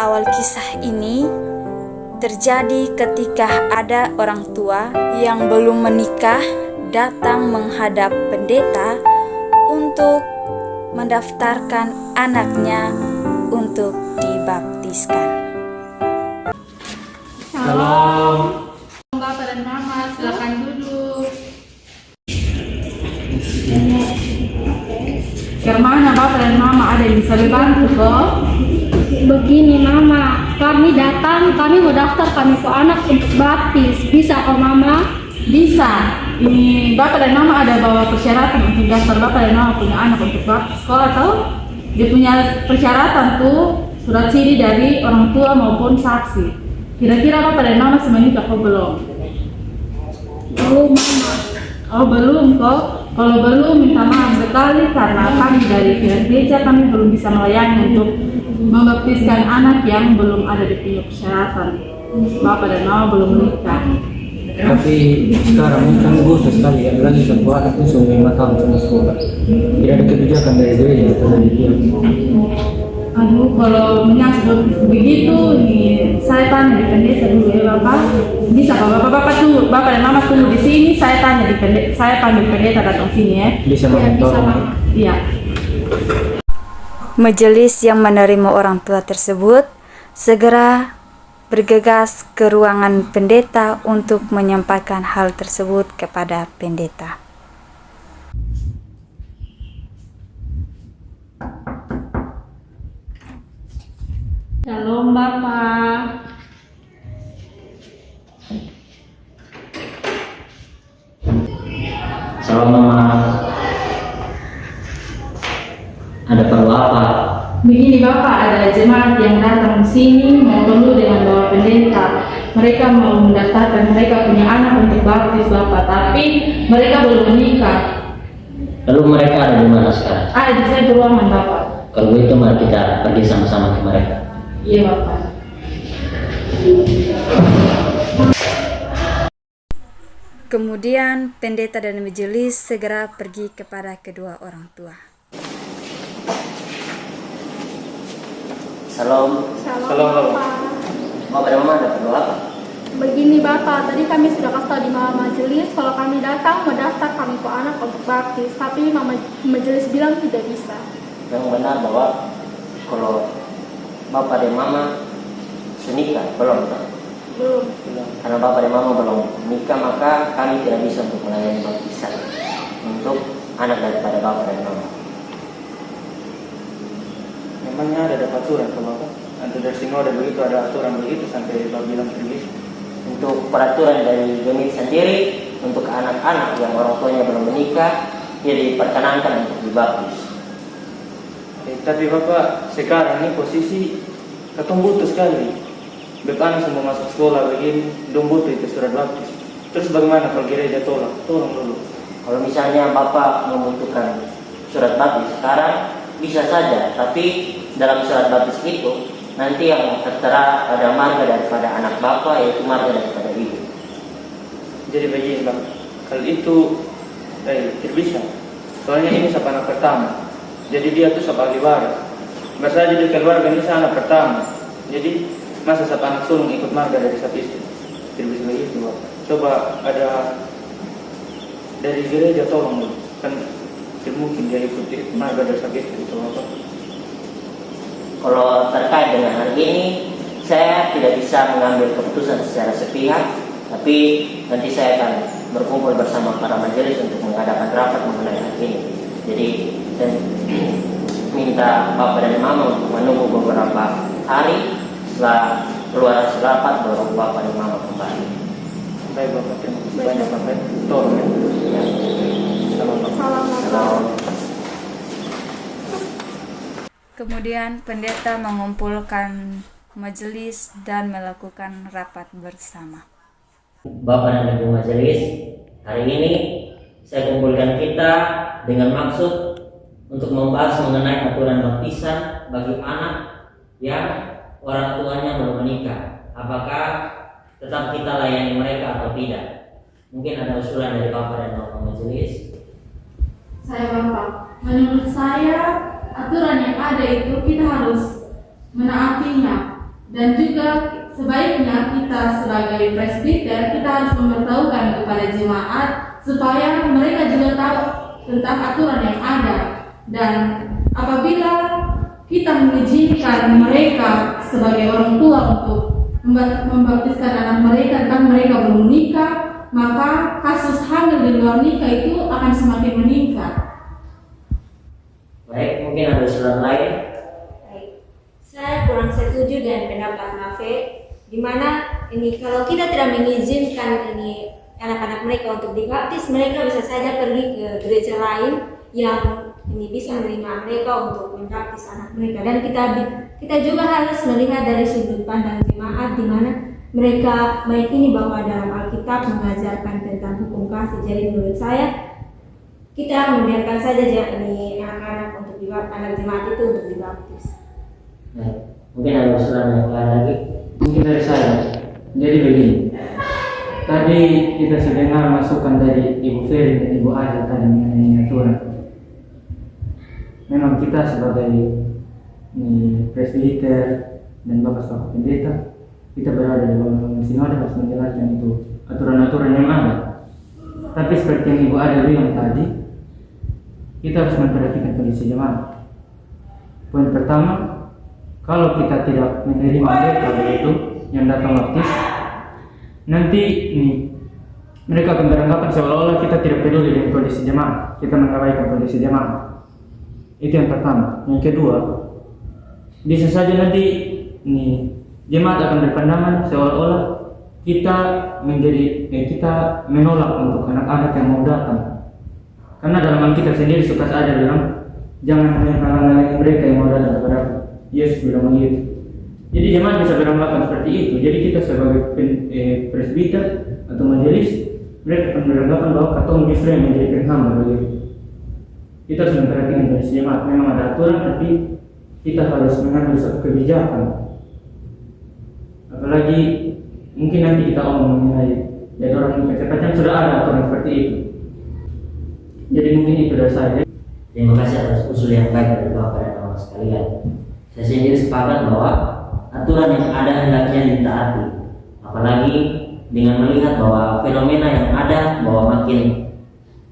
Awal kisah ini terjadi ketika ada orang tua yang belum menikah datang menghadap pendeta untuk mendaftarkan anaknya untuk dibaptiskan. Shalom. Bapak dan Mama, silakan duduk. Kemana Bapak dan Mama, ada yang bisa dibantu kok? Begini Mama, kami mau daftar kami ke anak untuk baptis. Bisa kok Mama? Bisa. Ini Bapak dan Mama ada bawa persyaratan untuk daftar Bapak dan Mama punya anak untuk baptis sekolah tahu? Dia punya persyaratan tuh surat siri dari orang tua maupun saksi. Kira-kira Bapak dan Mama semenikah kok belum? Belum Mama. Oh belum kok. Kalau belum minta maaf sekali karena kami dari pihak gereja kami belum bisa melayani untuk membaptiskan anak yang belum ada di punya persyaratan. Bapak dan Mama belum menikah. Tapi sekarang ini kan butuh sekali ya, lagi sebuah anak itu sudah 5 tahun sama sekolah. Tidak ada kebijakan dari gereja atau dari pihak. Aduh, kalau menyangkut begitu, nih saya tanya di pendeta dulu ya Bapak. Bisa Bapak dan Mama tunggu di sini. Saya tanya di pendeta, saya panggil pendeta datang sini ya. Bisa tolong. Iya. Majelis yang menerima orang tua tersebut segera bergegas ke ruangan pendeta untuk menyampaikan hal tersebut kepada pendeta. Shalom Bapak. Salam Mama. Ada perlu apa? Begini Bapak, ada jemaat yang datang ke sini mau perlu dengan bawa pendeta. Mereka mau mendaftarkan mereka punya anak untuk baptis Bapak, tapi mereka belum menikah. Lalu mereka ada di mana sekarang? Ada di saya ruangan Bapak. Kalau begitu mari kita pergi sama-sama ke mereka. Iya Bapak. Kemudian pendeta dan majelis segera pergi kepada kedua orang tua. Salam. Shalom Bapak. Bapak dan Mama ada perlu apa? Begini Bapak, tadi kami sudah kasih tahu di Mama Majelis kalau kami datang mau daftar kami ke anak untuk baptis, tapi Mama Majelis bilang tidak bisa. Yang benar bahwa kalau Bapak dan Mama senikah belum kan? Belum. Karena Bapak dan Mama belum menikah, maka kami tidak bisa untuk melayani baptisan untuk anak daripada Bapak dan Mama. Memangnya ada aturan kalau Bapak? Atau dari sinode begitu ada aturan begitu sampai Bapak bilang begitu? Untuk peraturan dari Gemit sendiri, untuk anak-anak yang orang tuanya belum menikah, dia diperkenankan untuk dibaptis. Tapi Bapak, sekarang ini posisi ketemu butuh sekali. Bapak semua masuk sekolah begini, dong butuh itu surat baptis. Terus bagaimana kalau gereja tolak? Tolong dulu. Kalau misalnya Bapak membutuhkan surat baptis sekarang, bisa saja. Tapi dalam surat baptis itu, nanti yang tertera ada marga daripada anak Bapak, yaitu marga daripada Ibu. Jadi begini Bapak, kalau itu tidak bisa. Soalnya ini siapa anak pertama. Jadi dia tuh siapa ahli waris. Masa jadi keluarga ini anak pertama. Jadi masa siapa anak sulung ikut marga dari satu istri. Tidak bisa begitu Bapak. Coba ada dari gereja tolong dulu. Kan tidak mungkin dia ikut marga dari satu istri itu Bapak. Kalau terkait dengan hal ini, saya tidak bisa mengambil keputusan secara sepihak, tapi nanti saya akan berkumpul bersama para majelis untuk mengadakan rapat mengenai hal ini. Jadi saya minta Bapak dan Mama untuk menunggu beberapa hari. Setelah keluar hasil rapat, baru Bapak dan Mama kembali. Baik Bapak, terima kasih banyak Bapak. Tolong ya. Salam Bapak. Salam Bapak. Kemudian pendeta mengumpulkan majelis dan melakukan rapat bersama. Bapak dan Ibu majelis, hari ini saya kumpulkan kita dengan maksud untuk membahas mengenai aturan baptisan bagi anak yang orang tuanya belum menikah. Apakah tetap kita layani mereka atau tidak? Mungkin ada usulan dari Bapak dan Bapak majelis. Saya Bapak, menurut saya aturan yang ada itu kita harus menaatinya. Dan juga sebaiknya kita sebagai presbiter kita harus memberitahukan kepada jemaat supaya mereka juga tahu tentang aturan yang ada. Dan apabila kita mengizinkan mereka sebagai orang tua untuk membaptiskan anak mereka dan mereka belum menikah, maka kasus hamil di luar nikah itu akan semakin meningkat. Baik, mungkin ada usulan lain. Baik. Saya kurang setuju dengan pendapat Mafe, di mana ini kalau kita tidak mengizinkan ini anak-anak mereka untuk dibaptis, mereka bisa saja pergi ke gereja lain yang ini bisa menerima mereka untuk membaptis anak mereka. Dan kita juga harus melihat dari sudut pandang jemaat, di mana mereka meyakini bahwa dalam Alkitab mengajarkan tentang hukum kasih. Jadi menurut saya kita membiarkan saja ini anak-anak untuk anak jemaat itu untuk dibaptis. Baik, mungkin ada usulan yang lain lagi. Mungkin dari saya. Jadi begini. Tadi kita sudah dengar masukan dari Ibu Ferry dan Ibu Ada tadi mengenai aturan. Memang kita sebagai presbiter dan bapak pendeta, kita berada di bawah sinode harus menjelaskan itu aturan-aturan yang ada. Tapi seperti yang Ibu Ada bilang tadi, kita harus memperhatikan kondisi jemaat. Poin pertama, kalau kita tidak menerima mereka begitu yang datang baptis, nanti mereka akan beranggapan seolah-olah kita tidak peduli dengan kondisi jemaat, kita mengabaikan kondisi jemaat. Itu yang pertama. Yang kedua, bisa saja nanti jemaat akan berpandangan seolah-olah kita menolak untuk anak-anak yang mau datang. Karena dalam Alkitab sendiri suka ada bilang jangan menghalangi mereka yang mau datang kepada aku. Yesus bilang begitu. Jadi jemaat bisa beranggapan seperti itu. Jadi kita sebagai presbiter atau majelis, mereka akan beranggapan bahwa katong justru yang menjadi penghambat begitu. Kita harus memperhatikan dari jemaat. Memang ada aturan, tapi kita harus mengambil satu kebijakan. Apalagi mungkin nanti kita omong mengenai jadi orang yang sudah ada aturan seperti itu. Jadi mungkin itu dari saya. Terima kasih atas usul yang baik dari Bapak dan Mama sekalian. Saya sendiri sepakat bahwa aturan yang ada hendaknya ditaati. Apalagi dengan melihat bahwa fenomena yang ada bahwa makin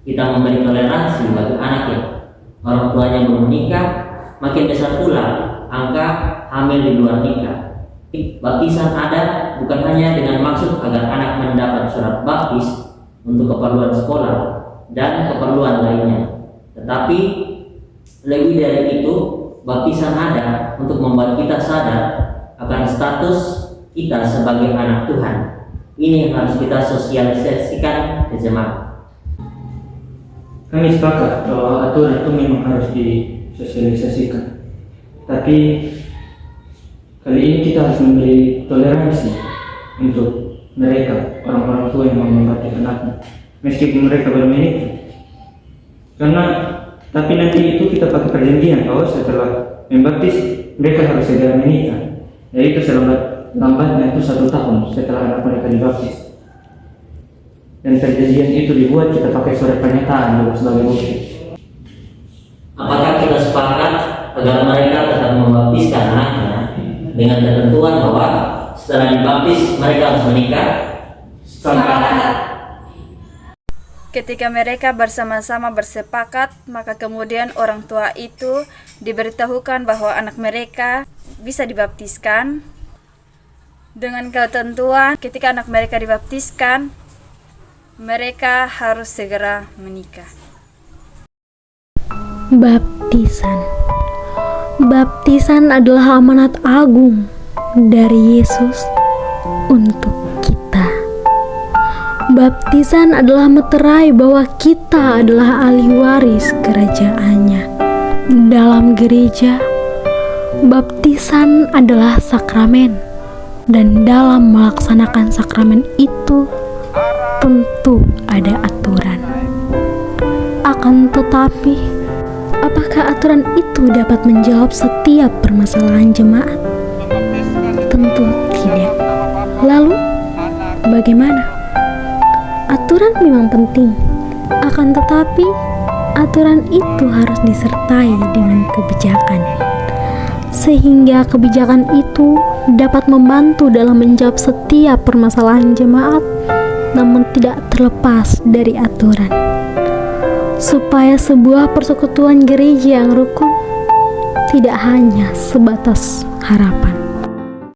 kita memberi toleransi bagi anak yang orang tuanya belum menikah, makin besar pula angka hamil di luar nikah. Baptisan ada bukan hanya dengan maksud agar anak mendapat surat baptis untuk keperluan sekolah dan keperluan lainnya, tetapi lebih dari itu, baptisan ada untuk membuat kita sadar akan status kita sebagai anak Tuhan. Ini yang harus kita sosialisasikan ke jemaat. Kami sepakat bahwa aturan itu memang harus disosialisasikan. Tapi kali ini kita harus memberi toleransi untuk mereka, orang-orang tua yang mau membaptis anaknya, meskipun mereka belum menikah. Karena tapi nanti itu kita pakai perjanjian bahwa setelah membaptis mereka harus segera menikah. Yaitu lambatnya itu 1 tahun setelah anak mereka dibaptis. Dan perjanjian itu dibuat kita pakai surat pernyataan sebagai bukti. Apakah kita sepakat agar mereka tetap membaptiskan anaknya dengan ketentuan bahwa setelah dibaptis mereka harus menikah? Sepakat. Ketika mereka bersama-sama bersepakat, maka kemudian orang tua itu diberitahukan bahwa anak mereka bisa dibaptiskan dengan ketentuan ketika anak mereka dibaptiskan, mereka harus segera menikah. Baptisan. Baptisan adalah amanat agung dari Yesus untuk kita. Baptisan adalah meterai bahwa kita adalah ahli waris kerajaannya. Dalam gereja, baptisan adalah sakramen, dan dalam melaksanakan sakramen itu tentu ada aturan. Akan tetapi, apakah aturan itu dapat menjawab setiap permasalahan jemaat? Tentu tidak. Lalu, bagaimana? Aturan memang penting, akan tetapi aturan itu harus disertai dengan kebijakan, sehingga kebijakan itu dapat membantu dalam menjawab setiap permasalahan jemaat, namun tidak terlepas dari aturan. Supaya sebuah persekutuan gereja yang rukun tidak hanya sebatas harapan.